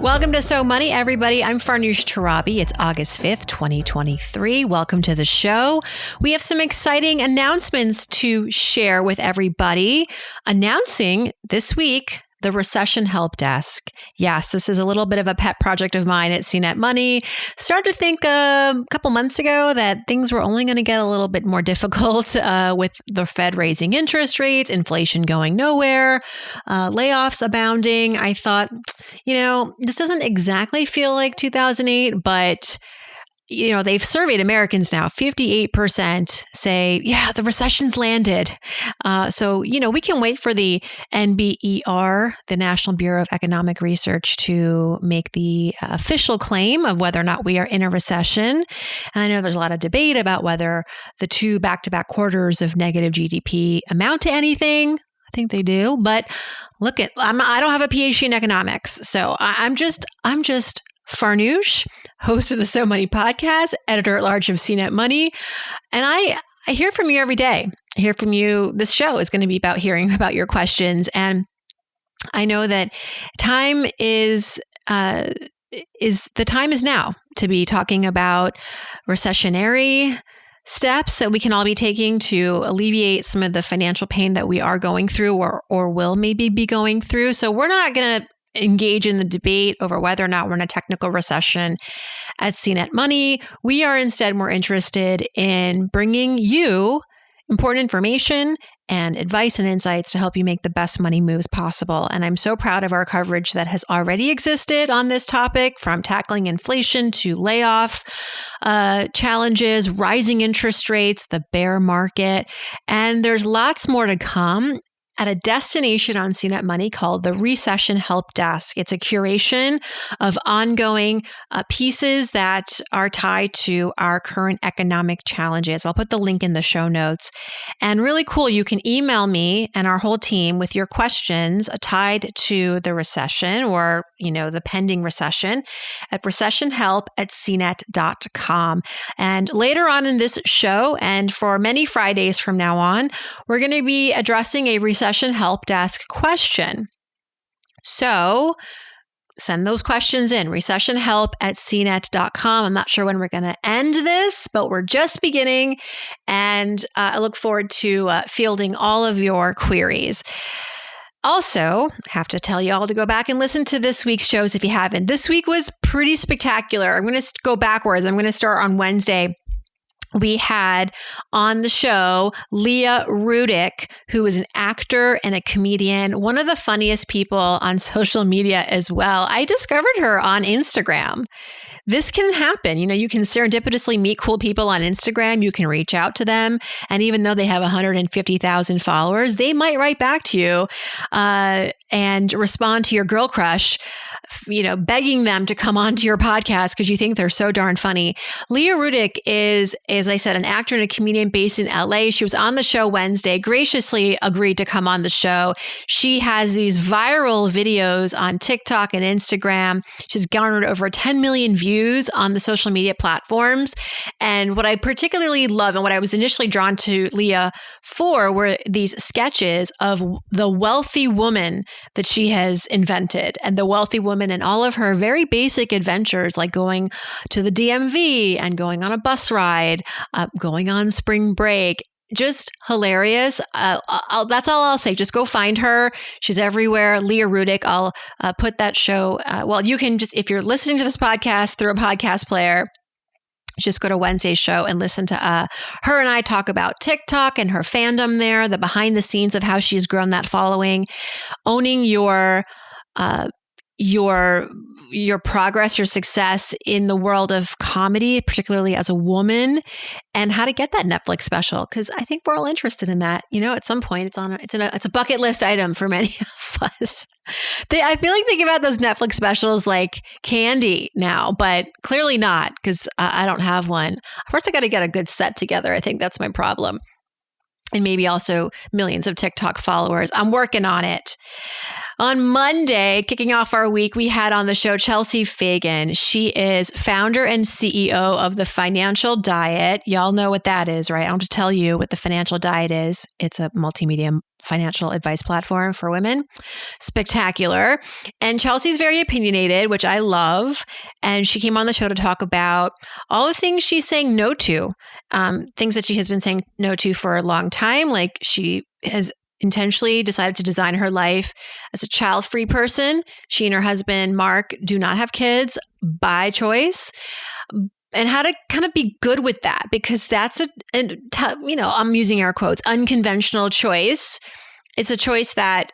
Welcome to So Money, everybody. I'm Farnoosh Tarabi. It's August 5th, 2023. Welcome to the show. We have some exciting announcements to share with everybody. Announcing this week, the Recession Help Desk. Yes, this is a little bit of a pet project of mine at CNET Money. Started to think a couple months ago that things were only going to get a little bit more difficult with the Fed raising interest rates, inflation going nowhere, layoffs abounding. I thought, this doesn't exactly feel like 2008, but they've surveyed Americans now. 58% say, yeah, the recession's landed. So we can wait for the NBER, the National Bureau of Economic Research, to make the official claim of whether or not we are in a recession. And I know there's a lot of debate about whether the two back-to-back quarters of negative GDP amount to anything. I think they do. But look, I don't have a PhD in economics. So I'm just Farnoosh, host of the So Money podcast, editor-at-large of CNET Money. And I hear from you every day. I hear from you. This show is going to be about hearing about your questions. And I know that time is now to be talking about recessionary steps that we can all be taking to alleviate some of the financial pain that we are going through or will maybe be going through. So we're not going to engage in the debate over whether or not we're in a technical recession at CNET Money. We are instead more interested in bringing you important information and advice and insights to help you make the best money moves possible. And I'm so proud of our coverage that has already existed on this topic, from tackling inflation to layoff challenges, rising interest rates, the bear market, and there's lots more to come at a destination on CNET Money called the Recession Help Desk. It's a curation of ongoing pieces that are tied to our current economic challenges. I'll put the link in the show notes. And really cool, you can email me and our whole team with your questions tied to the recession or, the pending recession at recessionhelp@cnet.com. And later on in this show, and for many Fridays from now on, we're going to be addressing a Recession Help Desk question. So send those questions in, recessionhelp@cnet.com. I'm not sure when we're going to end this, but we're just beginning. And I look forward to fielding all of your queries. Also, have to tell you all to go back and listen to this week's shows if you haven't. This week was pretty spectacular. I'm going to go backwards. I'm going to start on Wednesday. We had on the show Leah Rudick, who is an actor and a comedian, one of the funniest people on social media as well. I discovered her on Instagram. This can happen. You can serendipitously meet cool people on Instagram. You can reach out to them. And even though they have 150,000 followers, they might write back to you and respond to your girl crush, begging them to come onto your podcast because you think they're so darn funny. Leah Rudick is, as I said, an actor and a comedian based in LA. She was on the show Wednesday, graciously agreed to come on the show. She has these viral videos on TikTok and Instagram. She's garnered over 10 million views on the social media platforms. And what I particularly love and what I was initially drawn to Leah for were these sketches of the wealthy woman that she has invented, and the wealthy woman and all of her very basic adventures, like going to the DMV and going on a bus ride, going on spring break. Just hilarious. That's all I'll say. Just go find her. She's everywhere. Leah Rudick. I'll put that show. You can just, if you're listening to this podcast through a podcast player, just go to Wednesday's show and listen to her and I talk about TikTok and her fandom there, the behind the scenes of how she's grown that following, owning your progress, your success in the world of comedy, particularly as a woman, and how to get that Netflix special. Because I think we're all interested in that. At some point, it's a bucket list item for many of us. I feel like think about those Netflix specials like candy now, but clearly not, because I don't have one. First, I got to get a good set together. I think that's my problem. And maybe also millions of TikTok followers. I'm working on it. On Monday, kicking off our week, we had on the show Chelsea Fagan. She is founder and CEO of the Financial Diet. Y'all know what that is, right? I don't have to tell you what the Financial Diet is. It's a multimedia financial advice platform for women. Spectacular. And Chelsea's very opinionated, which I love. And she came on the show to talk about all the things she's saying no to, things that she has been saying no to for a long time. Like she has intentionally decided to design her life as a child-free person. She and her husband, Mark, do not have kids by choice. And how to kind of be good with that, because that's I'm using air quotes, unconventional choice. It's a choice that,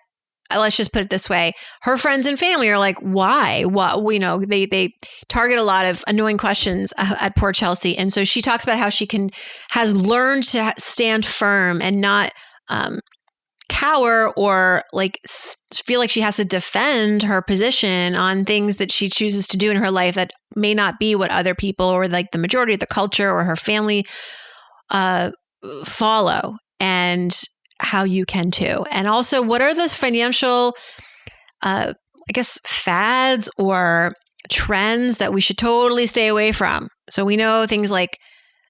let's just put it this way, her friends and family are like, why? What? They target a lot of annoying questions at poor Chelsea. And so she talks about how she has learned to stand firm and not cower or feel like she has to defend her position on things that she chooses to do in her life that may not be what other people or the majority of the culture or her family follow, and how you can too. And also, what are those financial, fads or trends that we should totally stay away from? So we know things like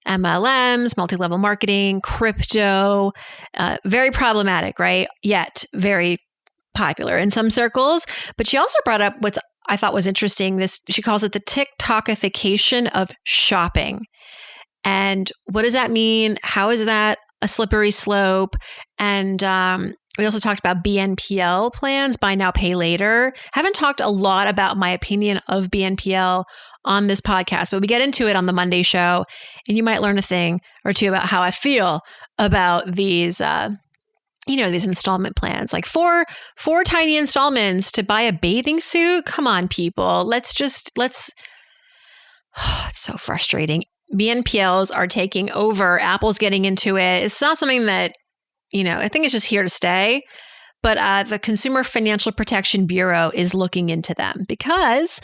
MLMs, multi-level marketing, crypto, very problematic, right? Yet very popular in some circles. But she also brought up what I thought was interesting. She calls it the TikTokification of shopping. And what does that mean? How is that a slippery slope? And we also talked about BNPL plans, buy now, pay later. Haven't talked a lot about my opinion of BNPL on this podcast, but we get into it on the Monday show, and you might learn a thing or two about how I feel about these, these installment plans, like four tiny installments to buy a bathing suit. Come on, people. It's so frustrating. BNPLs are taking over. Apple's getting into it. It's not something that, I think it's just here to stay. But the Consumer Financial Protection Bureau is looking into them because,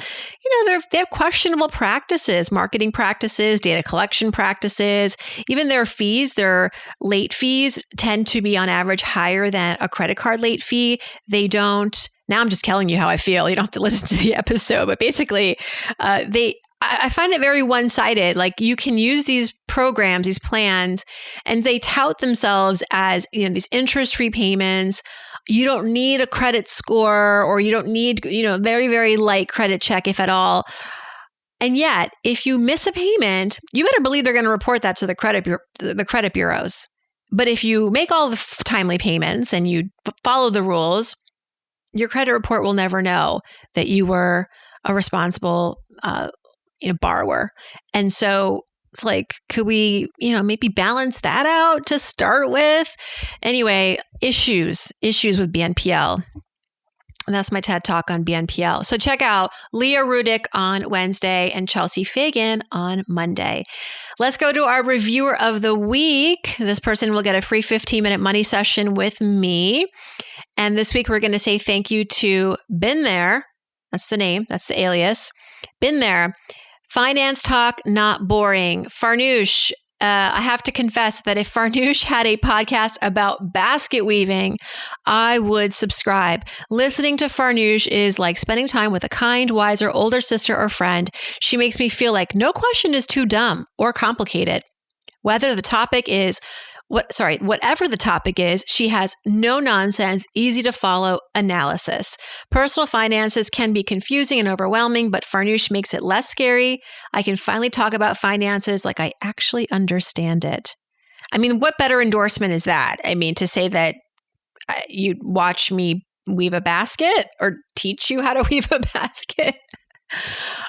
they have questionable practices, marketing practices, data collection practices, even their fees, their late fees tend to be on average higher than a credit card late fee. They don't. Now I'm just telling you how I feel. You don't have to listen to the episode, but basically I find it very one-sided. Like, you can use these programs, these plans, and they tout themselves as, these interest-free payments. You don't need a credit score, or you don't need, very, very light credit check, if at all. And yet, if you miss a payment, you better believe they're going to report that to the credit bureaus. But if you make all the timely payments and you follow the rules, your credit report will never know that you were a responsible borrower. And so it's like, could we, maybe balance that out to start with? Anyway, issues with BNPL. And that's my TED Talk on BNPL. So check out Leah Rudick on Wednesday and Chelsea Fagan on Monday. Let's go to our reviewer of the week. This person will get a free 15-minute money session with me. And this week, we're going to say thank you to Been There. That's the name. That's the alias. Been There. Finance talk, not boring. Farnoosh. I have to confess that if Farnoosh had a podcast about basket weaving, I would subscribe. Listening to Farnoosh is like spending time with a kind, wiser, older sister or friend. She makes me feel like no question is too dumb or complicated. Whatever the topic is, she has no nonsense, easy to follow analysis. Personal finances can be confusing and overwhelming, but Farnoosh makes it less scary. I can finally talk about finances like I actually understand it. I mean, what better endorsement is that? I mean, to say that you'd watch me weave a basket or teach you how to weave a basket.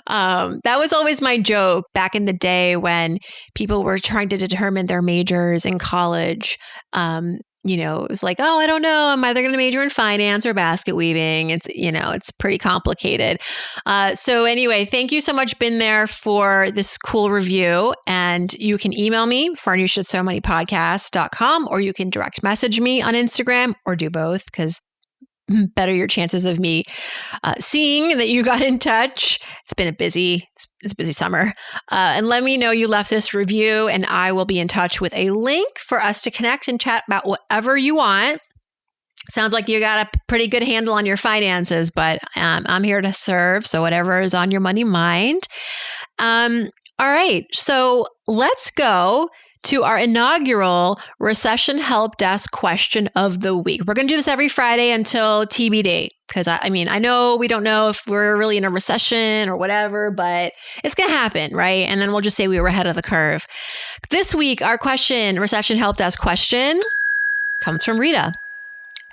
That was always my joke back in the day when people were trying to determine their majors in college. It was like, oh, I don't know. I'm either going to major in finance or basket weaving. It's pretty complicated. So anyway, thank you so much, Been There, for this cool review. And you can email me, farnoosh@somoneypodcasts.com, or you can direct message me on Instagram, or do both, because better your chances of me seeing that you got in touch. It's been a busy summer. And let me know you left this review, and I will be in touch with a link for us to connect and chat about whatever you want. Sounds like you got a pretty good handle on your finances, but I'm here to serve. So whatever is on your money mind. All right. So let's go to our inaugural Recession Help Desk question of the week. We're going to do this every Friday until TBD, because I know we don't know if we're really in a recession or whatever, but it's going to happen, right? And then we'll just say we were ahead of the curve. This week, our question, Recession Help Desk question, comes from Rita.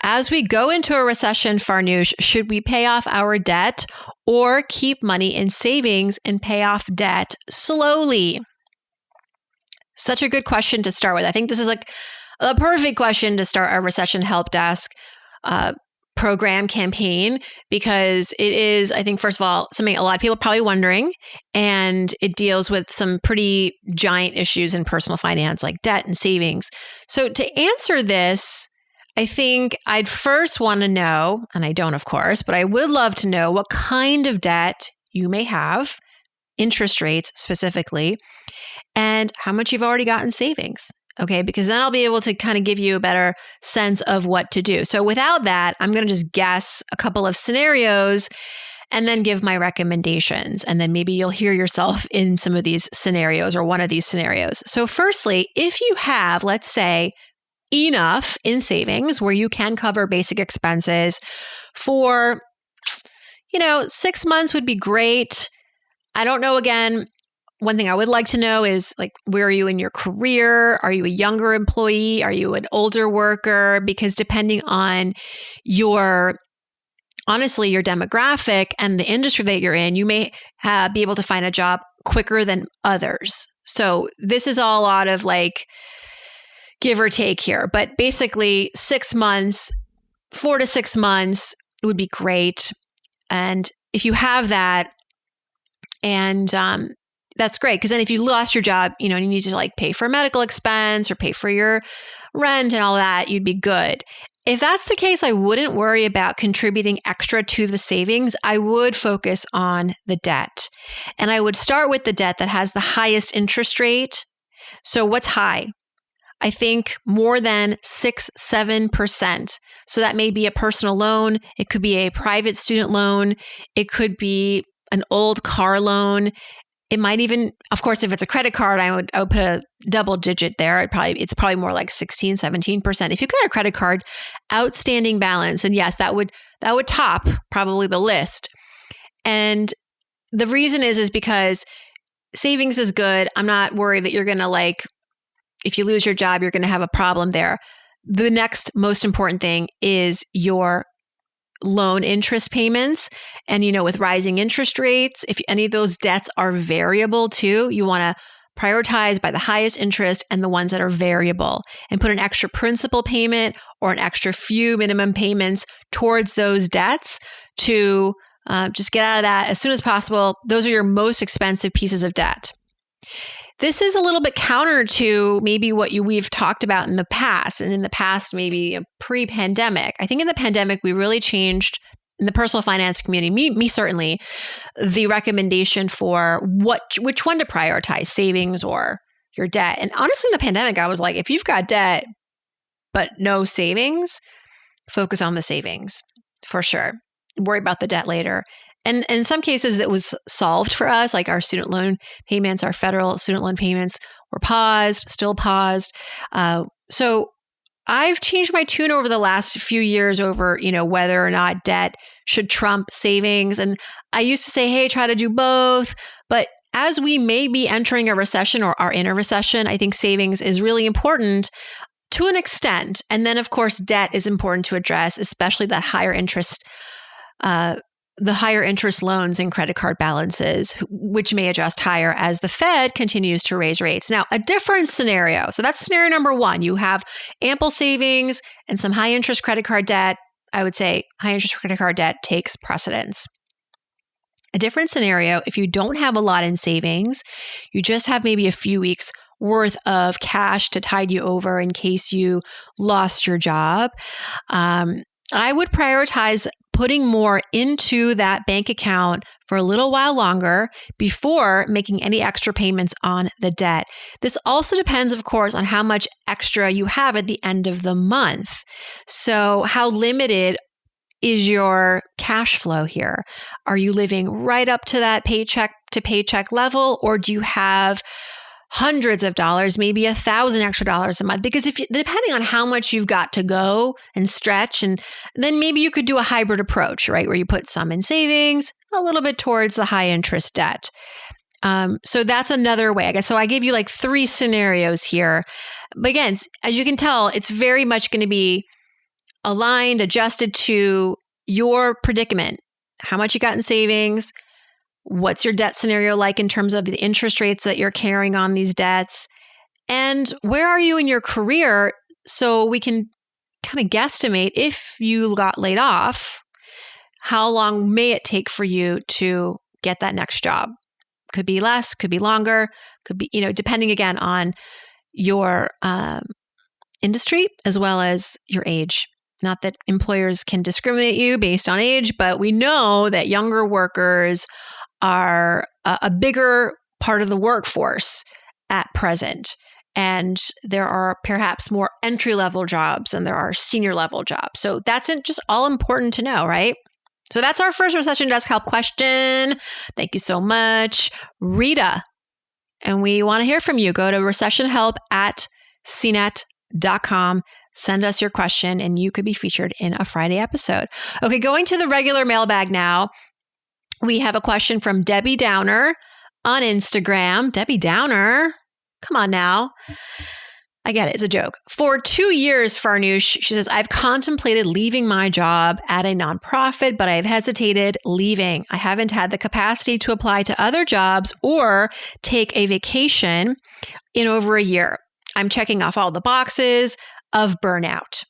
As we go into a recession, Farnoosh, should we pay off our debt or keep money in savings and pay off debt slowly? Such a good question to start with. I think this is like a perfect question to start our Recession Help Desk program campaign, because it is, I think, first of all, something a lot of people are probably wondering, and it deals with some pretty giant issues in personal finance like debt and savings. So to answer this, I think I'd first want to know, and I don't, of course, but I would love to know what kind of debt you may have, interest rates specifically, and how much you've already got in savings. Okay, because then I'll be able to kind of give you a better sense of what to do. So without that, I'm going to just guess a couple of scenarios and then give my recommendations. And then maybe you'll hear yourself in some of these scenarios or one of these scenarios. So firstly, if you have, let's say, enough in savings where you can cover basic expenses for, 6 months would be great. I don't know, again, one thing I would like to know is, like, where are you in your career? Are you a younger employee? Are you an older worker? Because depending on your demographic and the industry that you're in, you may be able to find a job quicker than others. So this is all a lot of like give or take here, but basically 6 months, 4 to 6 months would be great. And if you have that, and that's great, because then if you lost your job, you need to like pay for a medical expense or pay for your rent and all that, you'd be good. If that's the case, I wouldn't worry about contributing extra to the savings. I would focus on the debt. And I would start with the debt that has the highest interest rate. So what's high? I think more than 6-7%. So that may be a personal loan. It could be a private student loan. It could be an old car loan. It might even, of course, if it's a credit card, I would put a double digit there. It's probably more like 16-17%. If you've got a credit card outstanding balance, and yes, that would top probably the list. And the reason is because savings is good. I'm not worried that you're going to if you lose your job, you're going to have a problem there. The next most important thing is your loan interest payments. And, with rising interest rates, if any of those debts are variable too, you want to prioritize by the highest interest and the ones that are variable, and put an extra principal payment or an extra few minimum payments towards those debts to just get out of that as soon as possible. Those are your most expensive pieces of debt. This is a little bit counter to maybe what we've talked about in the past, and in the past, maybe pre-pandemic. I think in the pandemic, we really changed in the personal finance community, me certainly, the recommendation for which one to prioritize, savings or your debt. And honestly, in the pandemic, I was like, if you've got debt but no savings, focus on the savings for sure. Worry about the debt later. And in some cases, it was solved for us, like our student loan payments, our federal student loan payments were still paused. So I've changed my tune over the last few years over, whether or not debt should trump savings. And I used to say, hey, try to do both. But as we may be entering a recession or are in a recession, I think savings is really important to an extent. And then, of course, debt is important to address, especially that higher interest the higher interest loans and credit card balances, which may adjust higher as the Fed continues to raise rates. Now, a different scenario. So that's scenario number one. You have ample savings and some high interest credit card debt. I would say high interest credit card debt takes precedence. A different scenario, if you don't have a lot in savings, you just have maybe a few weeks worth of cash to tide you over in case you lost your job. I would prioritize putting more into that bank account for a little while longer before making any extra payments on the debt. This also depends, of course, on how much extra you have at the end of the month. So how limited is your cash flow here? Are you living right up to that paycheck to paycheck level, or do you have hundreds of dollars, maybe $1,000 extra dollars a month? Because depending on how much you've got to go and stretch, and then maybe you could do a hybrid approach, right? Where you put some in savings, a little bit towards the high interest debt. So that's another way, I guess. So I gave you like 3 scenarios here. But again, as you can tell, it's very much going to be aligned, adjusted to your predicament. How much you got in savings? What's your debt scenario like in terms of the interest rates that you're carrying on these debts? And where are you in your career, so we can kind of guesstimate if you got laid off, how long may it take for you to get that next job? Could be less, could be longer, could be, depending again on your industry as well as your age. Not that employers can discriminate you based on age, but we know that younger workers are a bigger part of the workforce at present. And there are perhaps more entry-level jobs than there are senior-level jobs. So that's just all important to know, right? So that's our first Recession Desk Help question. Thank you so much, Rita. And we want to hear from you. Go to recessionhelp@cnet.com. Send us your question and you could be featured in a Friday episode. Okay, going to the regular mailbag now. We have a question from Debbie Downer on Instagram. Debbie Downer, come on now. I get it. It's a joke. For 2 years, Farnoosh, she says, I've contemplated leaving my job at a nonprofit, but I've hesitated leaving. I haven't had the capacity to apply to other jobs or take a vacation in over a year. I'm checking off all the boxes of burnout,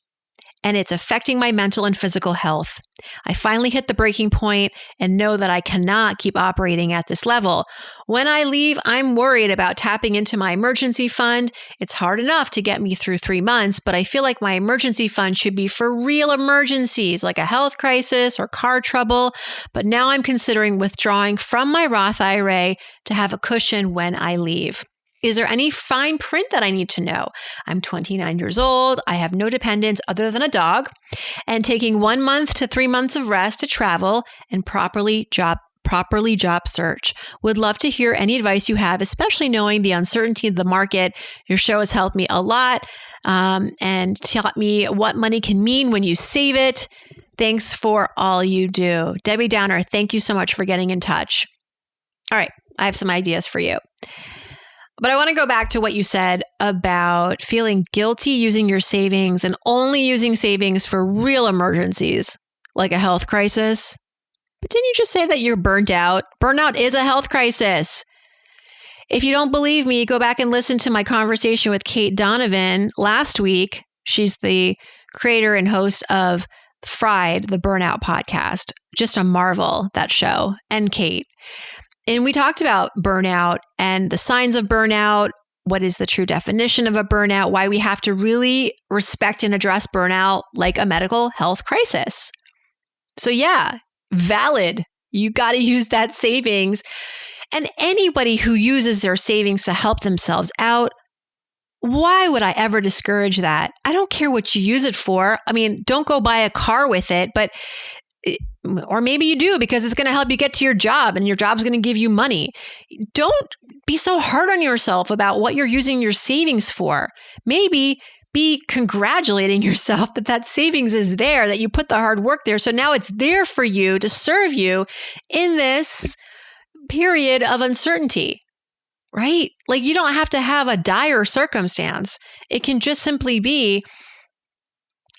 and it's affecting my mental and physical health. I finally hit the breaking point and know that I cannot keep operating at this level. When I leave, I'm worried about tapping into my emergency fund. It's hard enough to get me through 3 months, but I feel like my emergency fund should be for real emergencies like a health crisis or car trouble. But now I'm considering withdrawing from my Roth IRA to have a cushion when I leave. Is there any fine print that I need to know? I'm 29 years old. I have no dependents other than a dog, and taking 1 month to 3 months of rest to travel and properly job search. Would love to hear any advice you have, especially knowing the uncertainty of the market. Your show has helped me a lot and taught me what money can mean when you save it. Thanks for all you do. Debbie Downer, thank you so much for getting in touch. All right, I have some ideas for you. But I want to go back to what you said about feeling guilty using your savings and only using savings for real emergencies, like a health crisis. But didn't you just say that you're burnt out? Burnout is a health crisis. If you don't believe me, go back and listen to my conversation with Kate Donovan last week. She's the creator and host of Fried, the Burnout podcast. Just a marvel, that show, and Kate. And we talked about burnout and the signs of burnout, what is the true definition of a burnout, why we have to really respect and address burnout like a medical health crisis. So yeah, valid. You got to use that savings. And anybody who uses their savings to help themselves out, why would I ever discourage that? I don't care what you use it for. I mean, don't go buy a car with it, or maybe you do because it's going to help you get to your job and your job's going to give you money. Don't be so hard on yourself about what you're using your savings for. Maybe be congratulating yourself that savings is there, that you put the hard work there. So now it's there for you to serve you in this period of uncertainty, right? Like you don't have to have a dire circumstance. It can just simply be,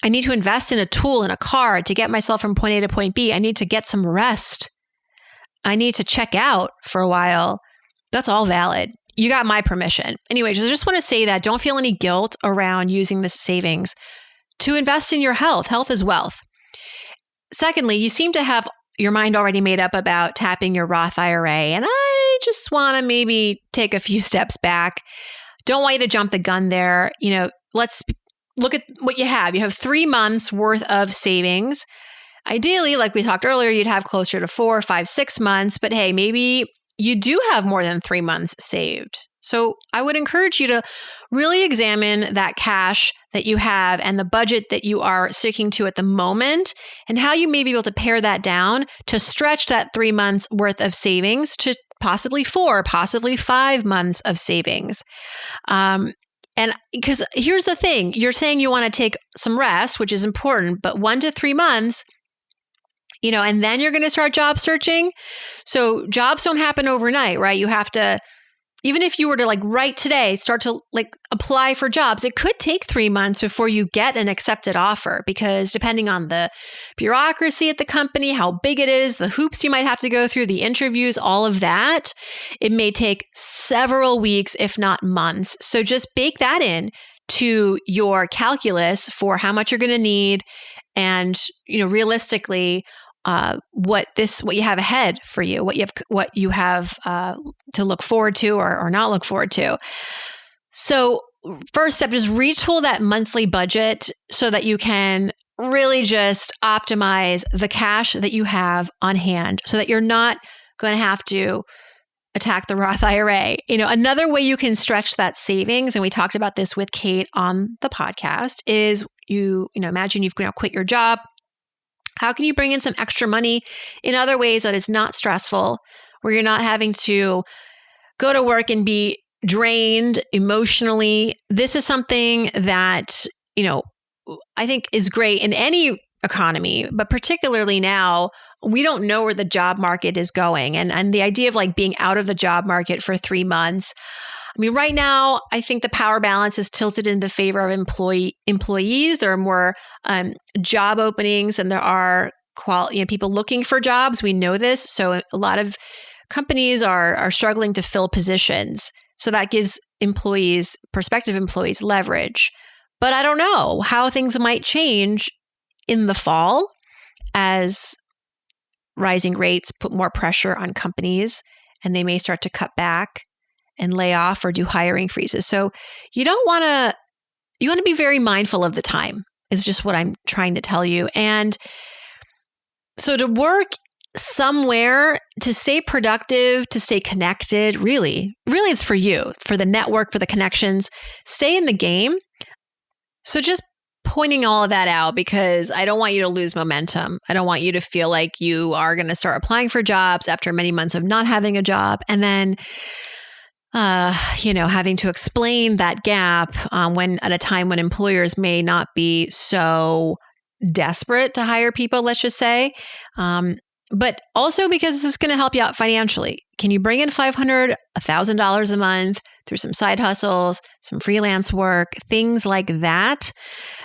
I need to invest in a tool, in a car to get myself from point A to point B. I need to get some rest. I need to check out for a while. That's all valid. You got my permission. Anyway, I just want to say that don't feel any guilt around using this savings to invest in your health. Health is wealth. Secondly, you seem to have your mind already made up about tapping your Roth IRA. And I just want to maybe take a few steps back. Don't want you to jump the gun there. Let's look at what you have. You have 3 months worth of savings. Ideally, like we talked earlier, you'd have closer to 4, 5, 6 months, but hey, maybe you do have more than 3 months saved. So I would encourage you to really examine that cash that you have and the budget that you are sticking to at the moment and how you may be able to pare that down to stretch that 3 months worth of savings to possibly 4, possibly 5 months of savings. And because here's the thing, you're saying you want to take some rest, which is important, but 1 to 3 months, and then you're going to start job searching. So jobs don't happen overnight, right? You have to, even if you were to right today, start to apply for jobs, it could take 3 months before you get an accepted offer because depending on the bureaucracy at the company, how big it is, the hoops you might have to go through, the interviews, all of that, it may take several weeks, if not months. So just bake that in to your calculus for how much you're going to need and, realistically, what you have ahead for you, what you have to look forward to or not look forward to. So first step, just retool that monthly budget so that you can really just optimize the cash that you have on hand so that you're not going to have to attack the Roth IRA. Another way you can stretch that savings, and we talked about this with Kate on the podcast, is imagine you've quit your job. How can you bring in some extra money in other ways that is not stressful, where you're not having to go to work and be drained emotionally? This is something that, I think is great in any economy, but particularly now, we don't know where the job market is going. And the idea of being out of the job market for 3 months, right now, I think the power balance is tilted in the favor of employees. There are more job openings than there are people looking for jobs. We know this. So a lot of companies are struggling to fill positions. So that gives prospective employees leverage. But I don't know how things might change in the fall as rising rates put more pressure on companies and they may start to cut back and lay off or do hiring freezes. So you want to be very mindful of the time is just what I'm trying to tell you. And so to work somewhere, to stay productive, to stay connected, really it's for you, for the network, for the connections, stay in the game. So just pointing all of that out because I don't want you to lose momentum. I don't want you to feel like you are going to start applying for jobs after many months of not having a job. And then having to explain that gap when at a time when employers may not be so desperate to hire people, let's just say, but also because this is going to help you out financially. Can you bring in $500, $1,000 a month through some side hustles, some freelance work, things like that?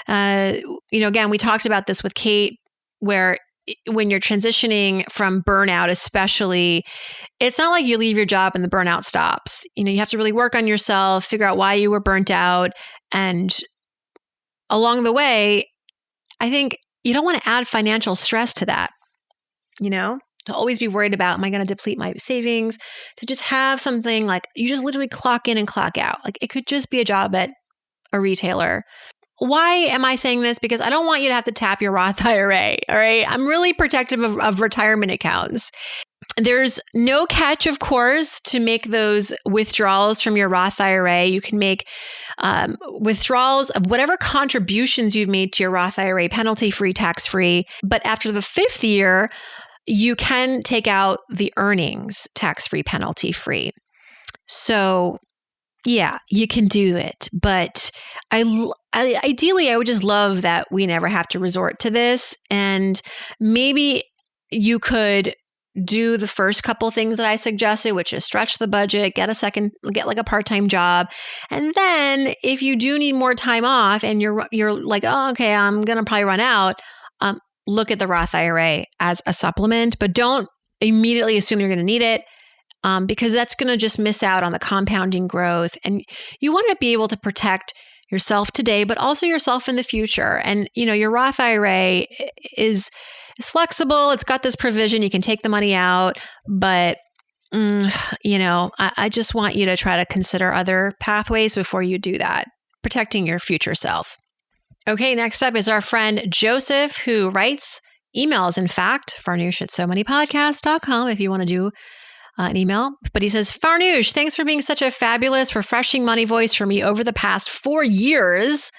Again, we talked about this with Kate, where when you're transitioning from burnout, especially, it's not like you leave your job and the burnout stops. You have to really work on yourself, figure out why you were burnt out. And along the way, I think you don't want to add financial stress to that, to always be worried about, am I going to deplete my savings? To just have something like you just literally clock in and clock out. It could just be a job at a retailer. Why am I saying this? Because I don't want you to have to tap your Roth IRA, all right? I'm really protective of retirement accounts. There's no catch, of course, to make those withdrawals from your Roth IRA. You can make withdrawals of whatever contributions you've made to your Roth IRA, penalty-free, tax-free. But after the 5th year, you can take out the earnings tax-free, penalty-free. So yeah, you can do it. But ideally, I would just love that we never have to resort to this. And maybe you could do the first couple things that I suggested, which is stretch the budget, get a part-time job. And then if you do need more time off and you're like, oh, okay, I'm going to probably run out, look at the Roth IRA as a supplement, but don't immediately assume you're going to need it. Because that's going to just miss out on the compounding growth. And you want to be able to protect yourself today, but also yourself in the future. And, your Roth IRA is flexible. It's got this provision. You can take the money out, but, I just want you to try to consider other pathways before you do that, protecting your future self. Okay, next up is our friend Joseph, who writes, emails, in fact, farnoosh@somanypodcasts.com if you want to do an email. But he says, Farnoosh, thanks for being such a fabulous, refreshing money voice for me over the past 4 years.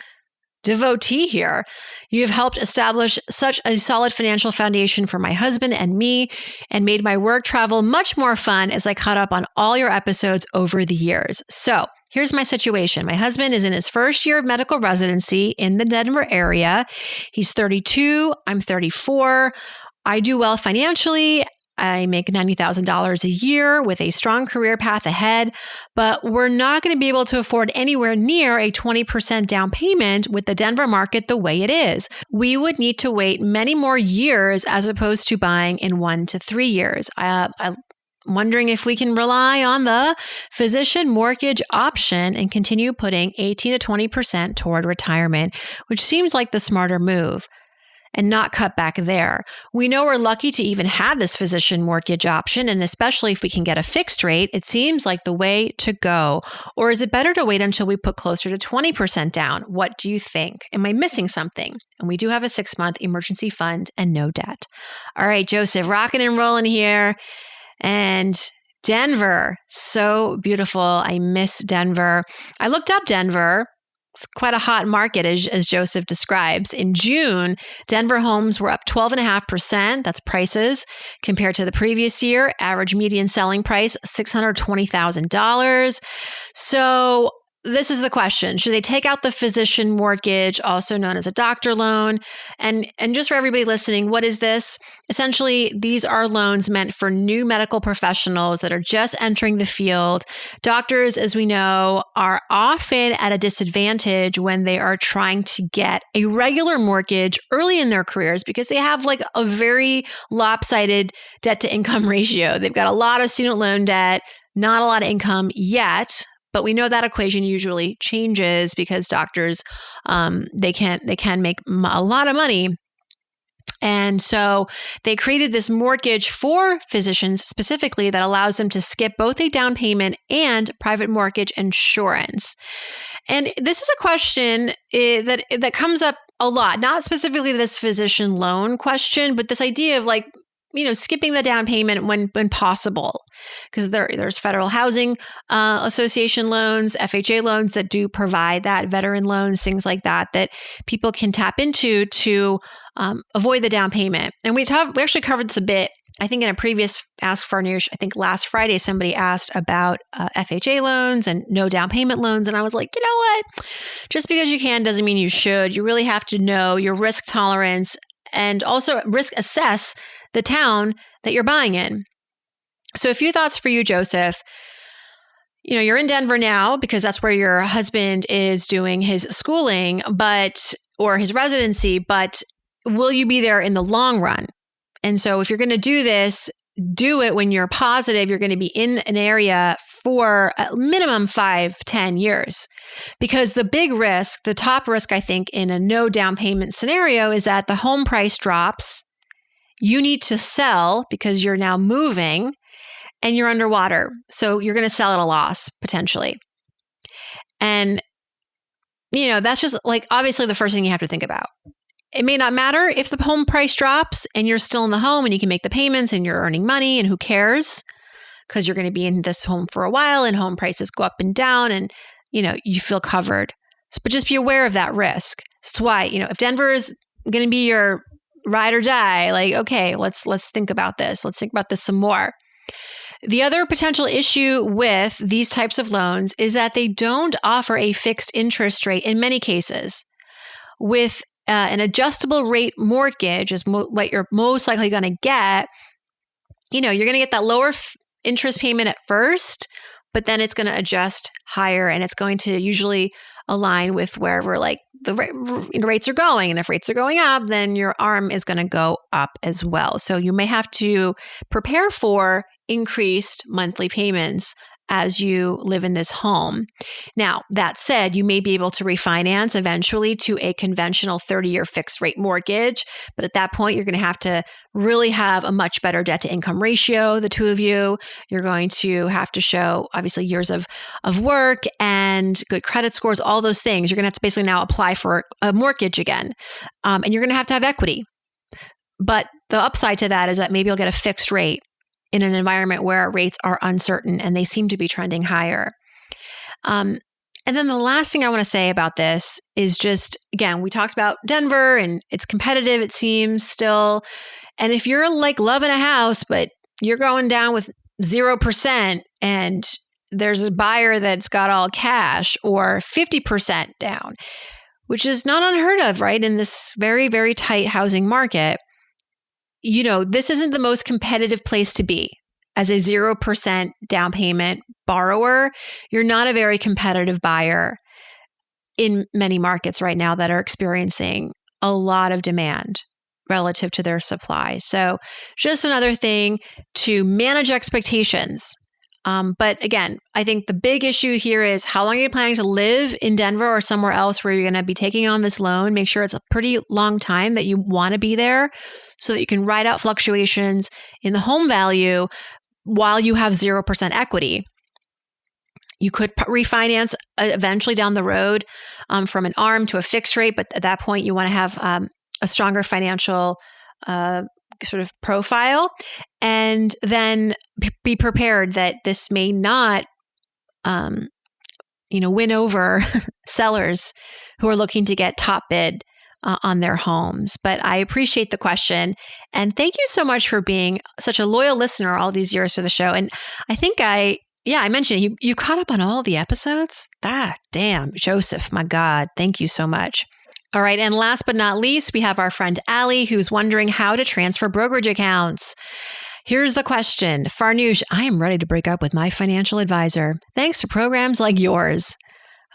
Devotee here. You have helped establish such a solid financial foundation for my husband and me and made my work travel much more fun as I caught up on all your episodes over the years. So here's my situation. My husband is in his first year of medical residency in the Denver area. He's 32. I'm 34. I do well financially. I make $90,000 a year with a strong career path ahead, but we're not going to be able to afford anywhere near a 20% down payment with the Denver market the way it is. We would need to wait many more years as opposed to buying in 1 to 3 years. I'm wondering if we can rely on the physician mortgage option and continue putting 18 to 20% toward retirement, which seems like the smarter move, and not cut back there. We know we're lucky to even have this physician mortgage option, and especially if we can get a fixed rate, it seems like the way to go. Or is it better to wait until we put closer to 20% down? What do you think? Am I missing something? And we do have a 6-month emergency fund and no debt. All right, Joseph, rocking and rolling here. And Denver, so beautiful. I miss Denver. I looked up Denver. It's quite a hot market, as Joseph describes. In June, Denver homes were up 12.5%. That's prices compared to the previous year. Average median selling price, $620,000. So this is the question. Should they take out the physician mortgage, also known as a doctor loan? And just for everybody listening, what is this? Essentially, these are loans meant for new medical professionals that are just entering the field. Doctors, as we know, are often at a disadvantage when they are trying to get a regular mortgage early in their careers because they have like a very lopsided debt to income ratio. They've got a lot of student loan debt, not a lot of income yet. But we know that equation usually changes because doctors, they can make a lot of money. And so they created this mortgage for physicians specifically that allows them to skip both a down payment and private mortgage insurance. And this is a question that comes up a lot, not specifically this physician loan question, but this idea of like, skipping the down payment when possible, because there's Federal Housing Association loans, FHA loans that do provide that, veteran loans, things like that people can tap into to avoid the down payment. And we actually covered this a bit, I think in a previous Ask Farnoosh. I think last Friday somebody asked about FHA loans and no down payment loans, and I was like, you know what? Just because you can doesn't mean you should. You really have to know your risk tolerance and also risk assess the town that you're buying in. So a few thoughts for you, Joseph. You're in Denver now because that's where your husband is doing his schooling, or his residency, but will you be there in the long run? And so if you're going to do this, do it when you're positive you're going to be in an area for a minimum 5-10 years. Because the big risk, the top risk, I think, in a no down payment scenario is that the home price drops. You need to sell because you're now moving and you're underwater. So you're going to sell at a loss potentially. And, that's just like obviously the first thing you have to think about. It may not matter if the home price drops and you're still in the home and you can make the payments and you're earning money and who cares, because you're going to be in this home for a while and home prices go up and down and, you feel covered. But just be aware of that risk. That's why, if Denver is going to be your ride or die, like, okay, let's think about this. Let's think about this some more. The other potential issue with these types of loans is that they don't offer a fixed interest rate in many cases. With an adjustable rate mortgage is what you're most likely going to get. You're going to get that lower interest payment at first, but then it's going to adjust higher and it's going to usually align with wherever like the rates are going. And if rates are going up, then your ARM is going to go up as well. So you may have to prepare for increased monthly payments as you live in this home. Now, that said, you may be able to refinance eventually to a conventional 30-year fixed rate mortgage. But at that point, you're going to have to really have a much better debt to income ratio, the two of you. You're going to have to show, obviously, years of work and good credit scores, all those things. You're going to have to basically now apply for a mortgage again. And you're going to have equity. But the upside to that is that maybe you'll get a fixed rate in an environment where rates are uncertain and they seem to be trending higher. And then the last thing I want to say about this is just, again, we talked about Denver and it's competitive, it seems still. And if you're like loving a house, but you're going down with 0% and there's a buyer that's got all cash or 50% down, which is not unheard of, right? In this very, very tight housing market, this isn't the most competitive place to be. As a 0% down payment borrower, you're not a very competitive buyer in many markets right now that are experiencing a lot of demand relative to their supply. So just another thing to manage expectations. But again, I think the big issue here is how long are you planning to live in Denver or somewhere else where you're going to be taking on this loan? Make sure it's a pretty long time that you want to be there so that you can ride out fluctuations in the home value while you have 0% equity. You could refinance eventually down the road from an ARM to a fixed rate, but at that point you want to have a stronger financial sort of profile, and then be prepared that this may not, win over sellers who are looking to get top bid on their homes. But I appreciate the question. And thank you so much for being such a loyal listener all these years to the show. And I think I mentioned you caught up on all the episodes. Damn, Joseph, my God, thank you so much. All right. And last but not least, we have our friend Allie, who's wondering how to transfer brokerage accounts. Here's the question. Farnoosh, I am ready to break up with my financial advisor, thanks to programs like yours.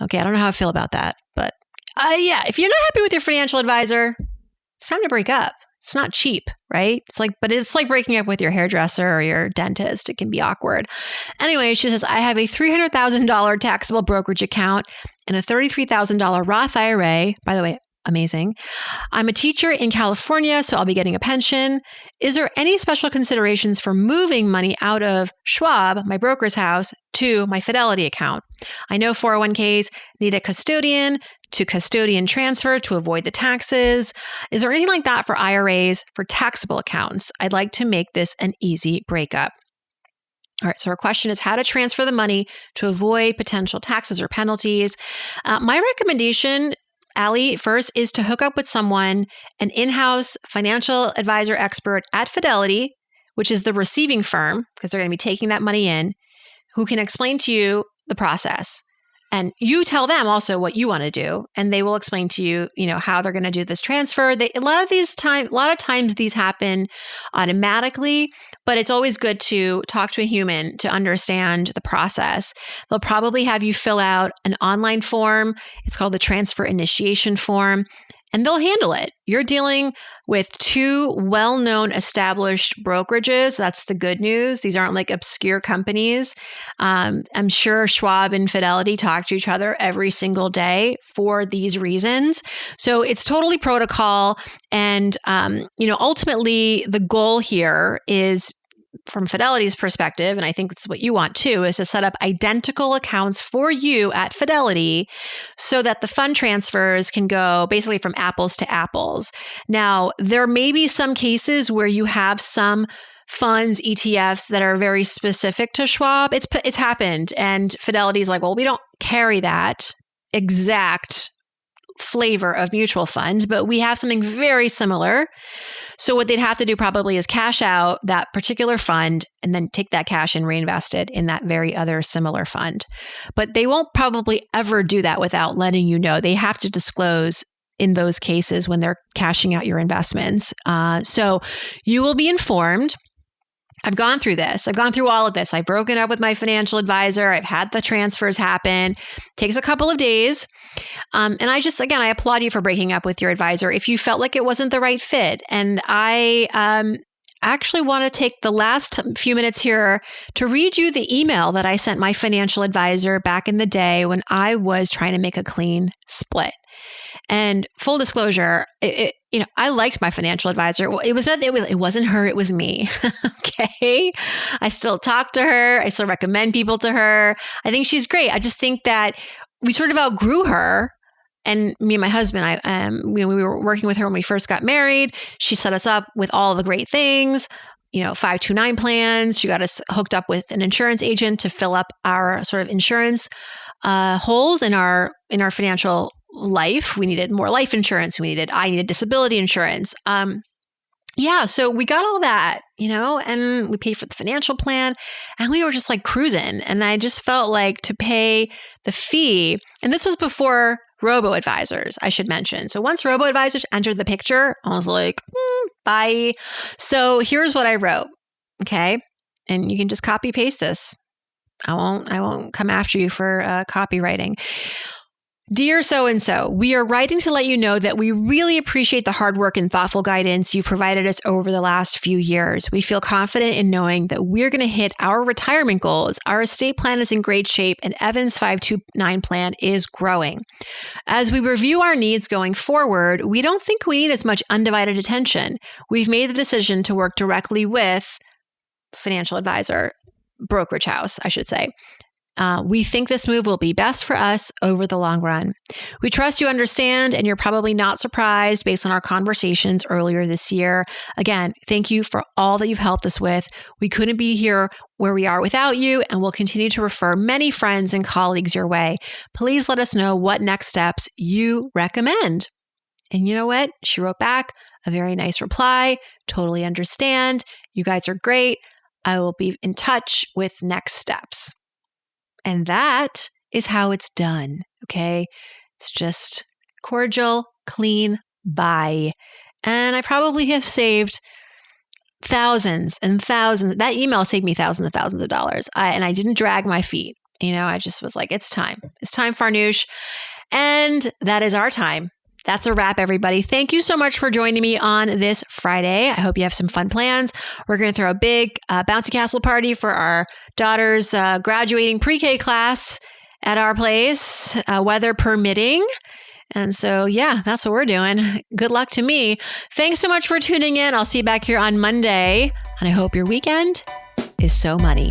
Okay. I don't know how I feel about that, but if you're not happy with your financial advisor, it's time to break up. It's not cheap, right? It's like breaking up with your hairdresser or your dentist. It can be awkward. Anyway, she says, I have a $300,000 taxable brokerage account and a $33,000 Roth IRA. By the way, amazing. I'm a teacher in California, so I'll be getting a pension. Is there any special considerations for moving money out of Schwab, my broker's house, to my Fidelity account? I know 401ks need a custodian to custodian transfer to avoid the taxes. Is there anything like that for IRAs for taxable accounts? I'd like to make this an easy breakup. All right, so our question is how to transfer the money to avoid potential taxes or penalties. My recommendation, Allie, first is to hook up with someone, an in-house financial advisor expert at Fidelity, which is the receiving firm, because they're going to be taking that money in, who can explain to you the process. And you tell them also what you want to do, and they will explain to you, how they're going to do this transfer. A lot of times these happen automatically, but it's always good to talk to a human to understand the process. They'll probably have you fill out an online form. It's called the transfer initiation form, and they'll handle it. You're dealing with two well-known established brokerages. That's the good news. These aren't like obscure companies. I'm sure Schwab and Fidelity talk to each other every single day for these reasons. So it's totally protocol. And, ultimately the goal here is, from Fidelity's perspective, and I think it's what you want too, is to set up identical accounts for you at Fidelity so that the fund transfers can go basically from apples to apples. Now, there may be some cases where you have some funds, ETFs that are very specific to Schwab. It's happened. And Fidelity's like, well, we don't carry that exact flavor of mutual funds, but we have something very similar. So what they'd have to do probably is cash out that particular fund and then take that cash and reinvest it in that very other similar fund. But they won't probably ever do that without letting you know. They have to disclose in those cases when they're cashing out your investments. So you will be informed. I've gone through this. I've gone through all of this. I've broken up with my financial advisor. I've had the transfers happen. It takes a couple of days. And I applaud you for breaking up with your advisor if you felt like it wasn't the right fit. And I actually want to take the last few minutes here to read you the email that I sent my financial advisor back in the day when I was trying to make a clean split. And full disclosure, I liked my financial advisor. Well, it wasn't her, it was me. Okay. I still talk to her. I still recommend people to her. I think she's great. I just think that we sort of outgrew her And me and my husband, we were working with her when we first got married. She set us up with all the great things, 529 plans. She got us hooked up with an insurance agent to fill up our sort of insurance holes in our financial life. We needed more life insurance. I needed disability insurance. So we got all that, and we paid for the financial plan, and we were just like cruising. And I just felt like to pay the fee, and this was before robo-advisors, I should mention. So once robo-advisors entered the picture, I was like, bye. So here's what I wrote. Okay. And you can just copy paste this. I won't come after you for copywriting. Dear so-and-so, we are writing to let you know that we really appreciate the hard work and thoughtful guidance you provided us over the last few years. We feel confident in knowing that we're going to hit our retirement goals. Our estate plan is in great shape, and Evan's 529 plan is growing. As we review our needs going forward, we don't think we need as much undivided attention. We've made the decision to work directly with financial advisor, brokerage house, I should say. We think this move will be best for us over the long run. We trust you understand, and you're probably not surprised based on our conversations earlier this year. Again, thank you for all that you've helped us with. We couldn't be here where we are without you, and we'll continue to refer many friends and colleagues your way. Please let us know what next steps you recommend. And you know what? She wrote back a very nice reply. Totally understand. You guys are great. I will be in touch with next steps. And that is how it's done, okay? It's just cordial, clean, bye. And I probably have saved thousands and thousands. That email saved me thousands and thousands of dollars. And I didn't drag my feet. I just was like, it's time. It's time, Farnoosh. And that is our time. That's a wrap, everybody. Thank you so much for joining me on this Friday. I hope you have some fun plans. We're going to throw a big bouncy castle party for our daughter's graduating pre-K class at our place, weather permitting. And so, that's what we're doing. Good luck to me. Thanks so much for tuning in. I'll see you back here on Monday. And I hope your weekend is so money.